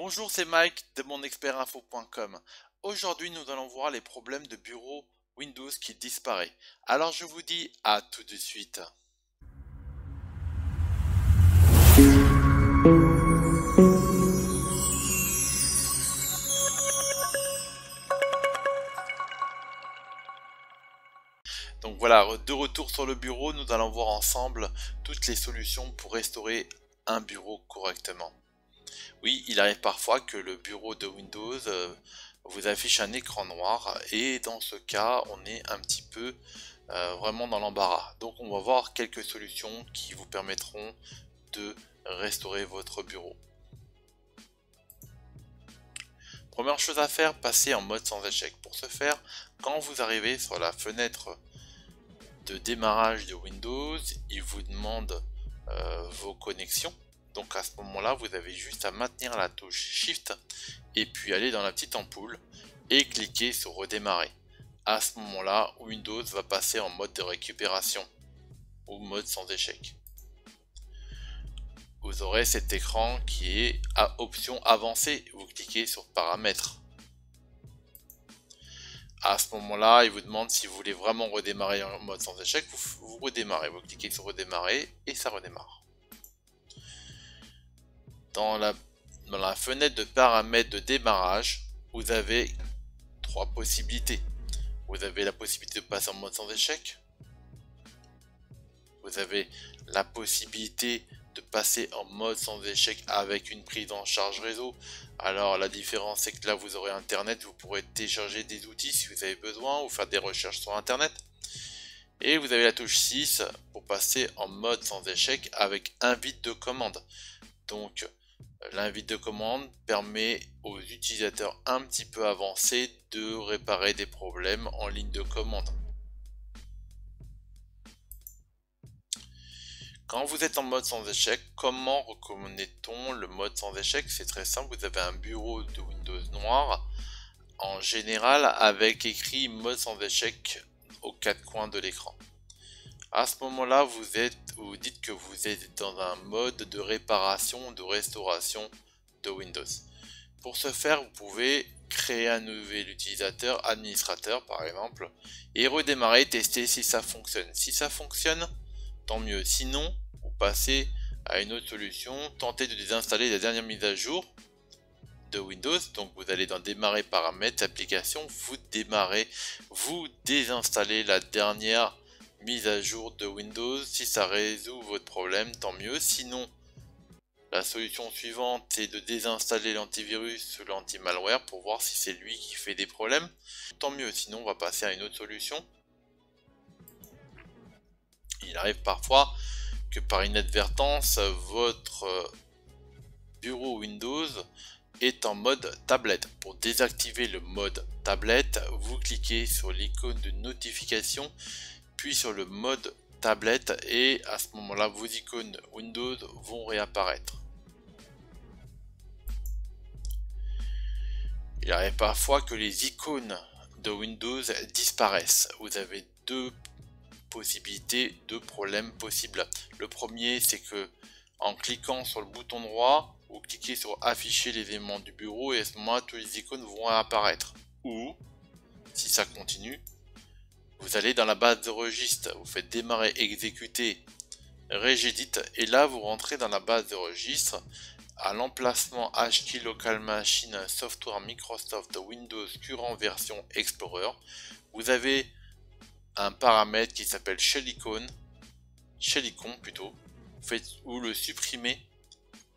Bonjour, c'est Mike de monexpertinfo.com. Aujourd'hui, nous allons voir les problèmes de bureau Windows qui disparaît. Alors, je vous dis à tout de suite. Donc voilà, de retour sur le bureau, nous allons voir ensemble toutes les solutions pour restaurer un bureau correctement. Oui, il arrive parfois que le bureau de Windows vous affiche un écran noir et dans ce cas, on est un petit peu vraiment dans l'embarras. Donc on va voir quelques solutions qui vous permettront de restaurer votre bureau. Première chose à faire, passer en mode sans échec. Pour ce faire, quand vous arrivez sur la fenêtre de démarrage de Windows, il vous demande vos connexions. Donc à ce moment-là, vous avez juste à maintenir la touche Shift et puis aller dans la petite ampoule et cliquer sur redémarrer. À ce moment-là, Windows va passer en mode de récupération ou mode sans échec. Vous aurez cet écran qui est à option avancée. Vous cliquez sur paramètres. À ce moment-là, il vous demande si vous voulez vraiment redémarrer en mode sans échec. Vous redémarrez. Vous cliquez sur redémarrer et ça redémarre. Dans la fenêtre de paramètres de démarrage, vous avez trois possibilités. Vous avez la possibilité de passer en mode sans échec. Vous avez la possibilité de passer en mode sans échec avec une prise en charge réseau. Alors la différence c'est que là vous aurez internet, vous pourrez télécharger des outils si vous avez besoin ou faire des recherches sur internet. Et vous avez la touche 6 pour passer en mode sans échec avec invite de commande. Donc l'invite de commande permet aux utilisateurs un petit peu avancés de réparer des problèmes en ligne de commande. Quand vous êtes en mode sans échec, comment reconnaît-on le mode sans échec? C'est très simple, vous avez un bureau de Windows noir, en général avec écrit mode sans échec aux quatre coins de l'écran. À ce moment-là, vous dites que vous êtes dans un mode de réparation, de restauration de Windows. Pour ce faire, vous pouvez créer un nouvel utilisateur, administrateur par exemple, et redémarrer, tester si ça fonctionne. Si ça fonctionne, tant mieux. Sinon, vous passez à une autre solution, tentez de désinstaller la dernière mise à jour de Windows. Donc vous allez dans démarrer paramètres, applications, vous désinstallez la dernière mise à jour de Windows. Si ça résout votre problème, tant mieux. Sinon, la solution suivante c'est de désinstaller l'antivirus ou l'anti-malware pour voir si c'est lui qui fait des problèmes. Tant mieux, sinon on va passer à une autre solution. Il arrive parfois que par inadvertance, votre bureau Windows est en mode tablette. Pour désactiver le mode tablette, vous cliquez sur l'icône de notification, puis sur le mode tablette et à ce moment-là, vos icônes Windows vont réapparaître. Il arrive parfois que les icônes de Windows disparaissent. Vous avez deux possibilités, deux problèmes possibles. Le premier, c'est que en cliquant sur le bouton droit, vous cliquez sur afficher les éléments du bureau et à ce moment-là, tous les icônes vont apparaître. Ou, si ça continue, vous allez dans la base de registre, vous faites démarrer, exécuter, regedit et là vous rentrez dans la base de registre à l'emplacement HKey Local Machine Software Microsoft Windows current version Explorer. Vous avez un paramètre qui s'appelle Shell-Icon plutôt. Vous le supprimez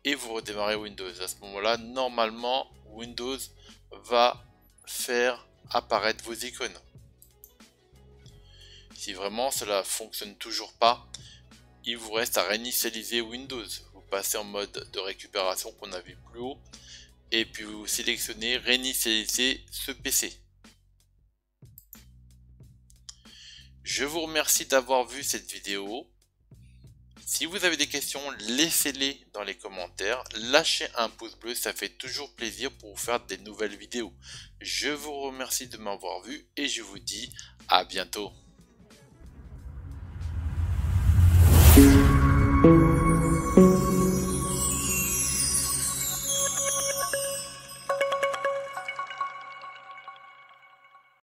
et vous redémarrez Windows. À ce moment-là, normalement, Windows va faire apparaître vos icônes. Si vraiment cela fonctionne toujours pas, il vous reste à réinitialiser Windows. Vous passez en mode de récupération qu'on a vu plus haut et puis vous sélectionnez réinitialiser ce PC. Je vous remercie d'avoir vu cette vidéo. Si vous avez des questions, laissez-les dans les commentaires. Lâchez un pouce bleu, ça fait toujours plaisir pour vous faire des nouvelles vidéos. Je vous remercie de m'avoir vu et je vous dis à bientôt.